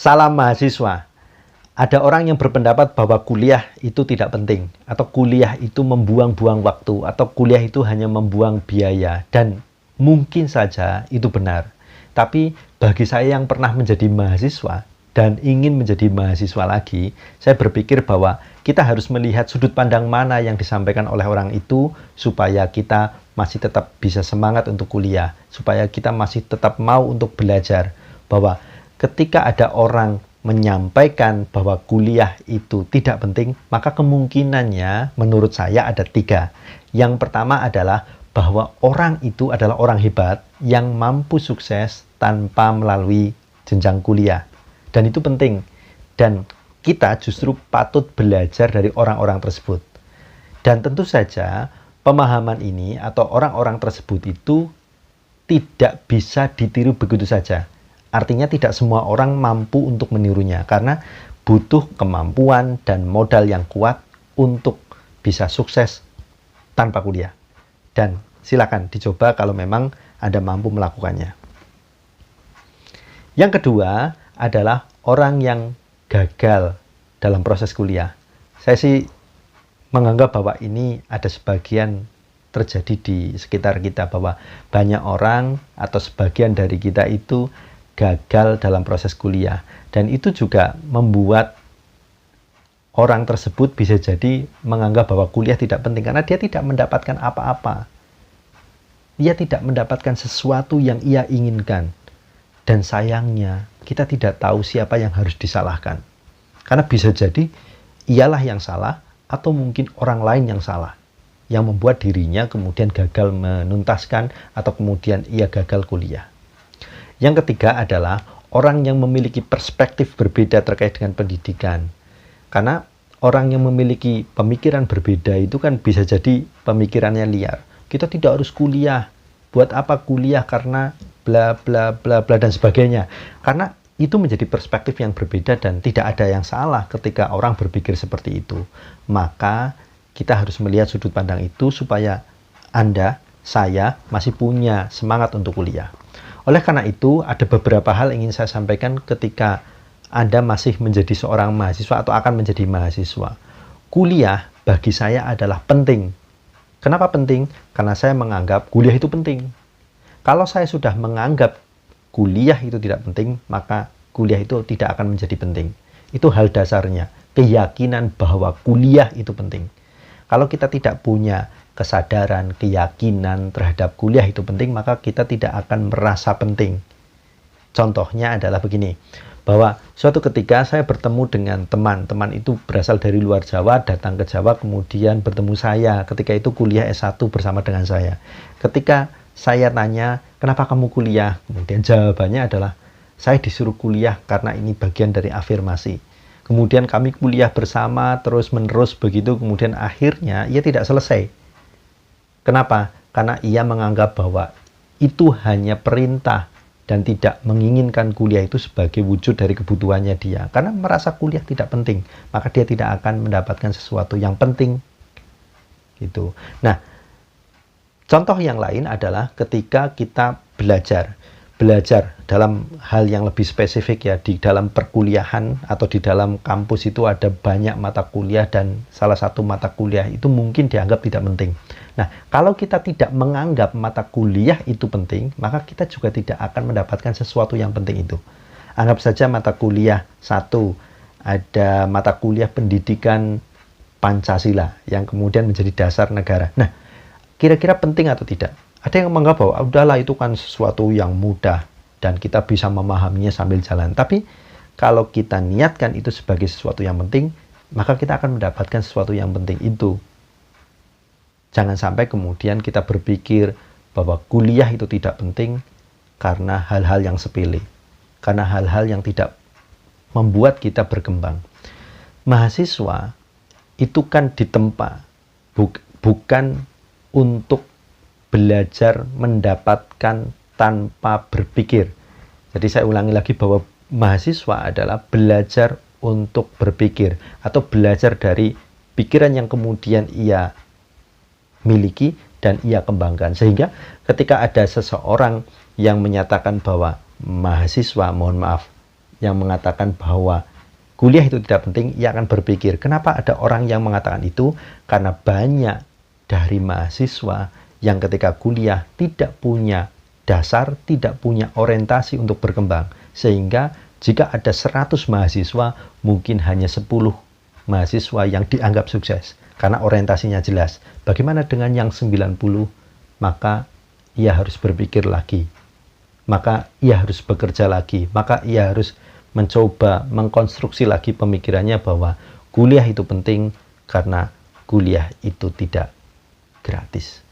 Salam mahasiswa. Ada orang yang berpendapat bahwa kuliah itu tidak penting, atau kuliah itu membuang-buang waktu, atau kuliah itu hanya membuang biaya, dan mungkin saja itu benar. Tapi bagi saya yang pernah menjadi mahasiswa dan ingin menjadi mahasiswa lagi, saya berpikir bahwa kita harus melihat sudut pandang mana yang disampaikan oleh orang itu supaya kita masih tetap bisa semangat untuk kuliah, supaya kita masih tetap mau untuk belajar, bahwa ketika ada orang menyampaikan bahwa kuliah itu tidak penting, maka kemungkinannya menurut saya ada 3. Yang pertama adalah bahwa orang itu adalah orang hebat yang mampu sukses tanpa melalui jenjang kuliah. Dan itu penting. Dan kita justru patut belajar dari orang-orang tersebut. Dan tentu saja pemahaman ini atau orang-orang tersebut itu tidak bisa ditiru begitu saja. Artinya tidak semua orang mampu untuk menirunya karena butuh kemampuan dan modal yang kuat untuk bisa sukses tanpa kuliah. Dan silakan dicoba kalau memang Anda mampu melakukannya. Yang kedua adalah orang yang gagal dalam proses kuliah. Saya sih menganggap bahwa ini ada sebagian terjadi di sekitar kita, bahwa banyak orang atau sebagian dari kita itu gagal dalam proses kuliah, dan itu juga membuat orang tersebut bisa jadi menganggap bahwa kuliah tidak penting karena dia tidak mendapatkan apa-apa. Dia tidak mendapatkan sesuatu yang ia inginkan, dan sayangnya kita tidak tahu siapa yang harus disalahkan, karena bisa jadi ialah yang salah atau mungkin orang lain yang salah yang membuat dirinya kemudian gagal menuntaskan atau kemudian ia gagal kuliah. Yang ketiga adalah orang yang memiliki perspektif berbeda terkait dengan pendidikan. Karena orang yang memiliki pemikiran berbeda itu kan bisa jadi pemikirannya liar. Kita tidak harus kuliah. Buat apa kuliah? Karena bla bla bla bla dan sebagainya. Karena itu menjadi perspektif yang berbeda dan tidak ada yang salah ketika orang berpikir seperti itu. Maka kita harus melihat sudut pandang itu supaya Anda, saya masih punya semangat untuk kuliah. Oleh karena itu, ada beberapa hal yang ingin saya sampaikan ketika Anda masih menjadi seorang mahasiswa atau akan menjadi mahasiswa. Kuliah bagi saya adalah penting. Kenapa penting? Karena saya menganggap kuliah itu penting. Kalau saya sudah menganggap kuliah itu tidak penting, maka kuliah itu tidak akan menjadi penting. Itu hal dasarnya, keyakinan bahwa kuliah itu penting. Kalau kita tidak punya kesadaran, keyakinan terhadap kuliah itu penting, maka kita tidak akan merasa penting. Contohnya adalah begini, bahwa suatu ketika saya bertemu dengan teman itu berasal dari luar Jawa, datang ke Jawa, kemudian bertemu saya, ketika itu kuliah S1 bersama dengan saya. Ketika saya tanya, kenapa kamu kuliah? Kemudian jawabannya adalah, saya disuruh kuliah karena ini bagian dari afirmasi. Kemudian kami kuliah bersama, terus-menerus begitu, kemudian akhirnya ia tidak selesai. Kenapa? Karena ia menganggap bahwa itu hanya perintah dan tidak menginginkan kuliah itu sebagai wujud dari kebutuhannya dia. Karena merasa kuliah tidak penting, maka dia tidak akan mendapatkan sesuatu yang penting. Gitu. Nah, contoh yang lain adalah ketika kita belajar dalam hal yang lebih spesifik ya, di dalam perkuliahan atau di dalam kampus itu ada banyak mata kuliah dan salah satu mata kuliah itu mungkin dianggap tidak penting. Nah, kalau kita tidak menganggap mata kuliah itu penting, maka kita juga tidak akan mendapatkan sesuatu yang penting itu. Anggap saja mata kuliah 1, ada mata kuliah pendidikan Pancasila yang kemudian menjadi dasar negara. Nah, kira-kira penting atau tidak? Ada yang menganggap bahwa udahlah itu kan sesuatu yang mudah dan kita bisa memahaminya sambil jalan. Tapi kalau kita niatkan itu sebagai sesuatu yang penting, maka kita akan mendapatkan sesuatu yang penting itu. Jangan sampai kemudian kita berpikir bahwa kuliah itu tidak penting karena hal-hal yang sepele, karena hal-hal yang tidak membuat kita berkembang. Mahasiswa itu kan ditempa, bukan untuk belajar mendapatkan tanpa berpikir. Jadi saya ulangi lagi bahwa mahasiswa adalah belajar untuk berpikir atau belajar dari pikiran yang kemudian ia miliki dan ia kembangkan. Sehingga ketika ada seseorang yang menyatakan bahwa mahasiswa, mohon maaf, yang mengatakan bahwa kuliah itu tidak penting, ia akan berpikir, kenapa ada orang yang mengatakan itu? Karena banyak dari mahasiswa yang ketika kuliah tidak punya dasar, tidak punya orientasi untuk berkembang. Sehingga jika ada 100 mahasiswa, mungkin hanya 10 mahasiswa yang dianggap sukses. Karena orientasinya jelas. Bagaimana dengan yang 90? Maka ia harus berpikir lagi. Maka ia harus bekerja lagi. Maka ia harus mencoba mengkonstruksi lagi pemikirannya bahwa kuliah itu penting karena kuliah itu tidak gratis.